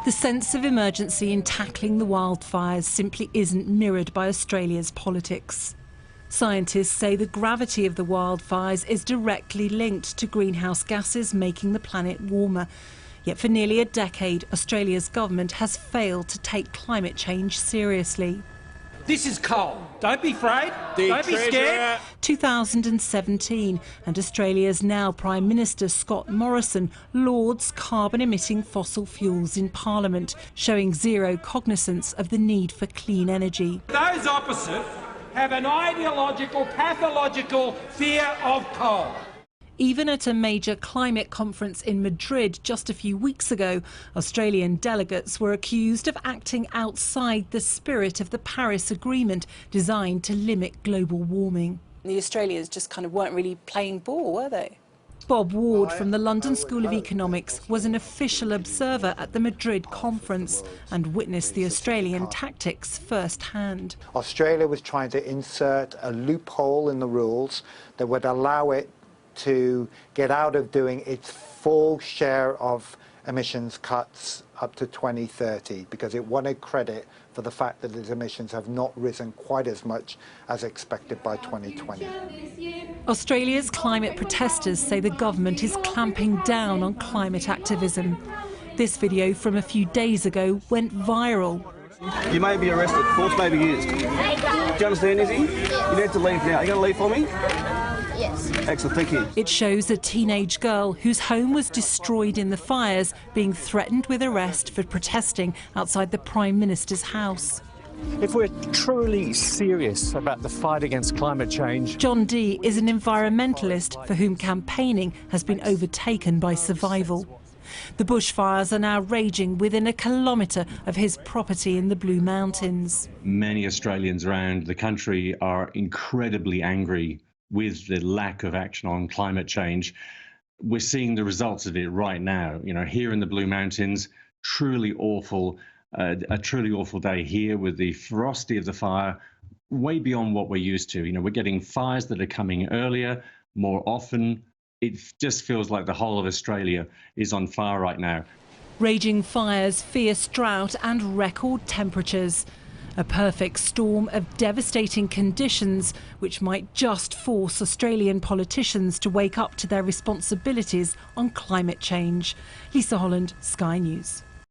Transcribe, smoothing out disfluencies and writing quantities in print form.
The sense of emergency in tackling the wildfires simply isn't mirrored by Australia's politics. Scientists say the gravity of the wildfires is directly linked to greenhouse gases making the planet warmer. Yet for nearly a decade, Australia's government has failed to take climate change seriously. This is coal. Don't be afraid. Don't be scared. 2017, and Australia's now Prime Minister Scott Morrison lauds carbon-emitting fossil fuels in Parliament, showing zero cognizance of the need for clean energy. Those opposite have an ideological, pathological fear of coal. Even at a major climate conference in Madrid just a few weeks ago, Australian delegates were accused of acting outside the spirit of the Paris Agreement designed to limit global warming. The Australians just kind of weren't really playing ball, were they? Bob Ward from the London School of Economics was an official observer at the Madrid conference and witnessed the Australian tactics firsthand. Australia was trying to insert a loophole in the rules that would allow it to get out of doing its full share of emissions cuts up to 2030 because it wanted credit for the fact that its emissions have not risen quite as much as expected by 2020. Australia's climate protesters say the government is clamping down on climate activism. This video from a few days ago went viral. You may be arrested, force may be used. Do you understand, Izzy? You need to leave now. Are you going to leave for me? Yes. Excellent, thank you. It shows a teenage girl whose home was destroyed in the fires being threatened with arrest for protesting outside the Prime Minister's house. If we're truly serious about the fight against climate change... Jon Dee is an environmentalist for whom campaigning has been overtaken by survival. The bushfires are now raging within a kilometre of his property in the Blue Mountains. Many Australians around the country are incredibly angry with the lack of action on climate change. We're seeing the results of it right now. You know, here in the Blue Mountains, truly awful, a truly awful day here with the ferocity of the fire way beyond what we're used to. You know, we're getting fires that are coming earlier, more often. It just feels like the whole of Australia is on fire right now. Raging fires, fierce drought and record temperatures. A perfect storm of devastating conditions which might just force Australian politicians to wake up to their responsibilities on climate change. Lisa Holland, Sky News.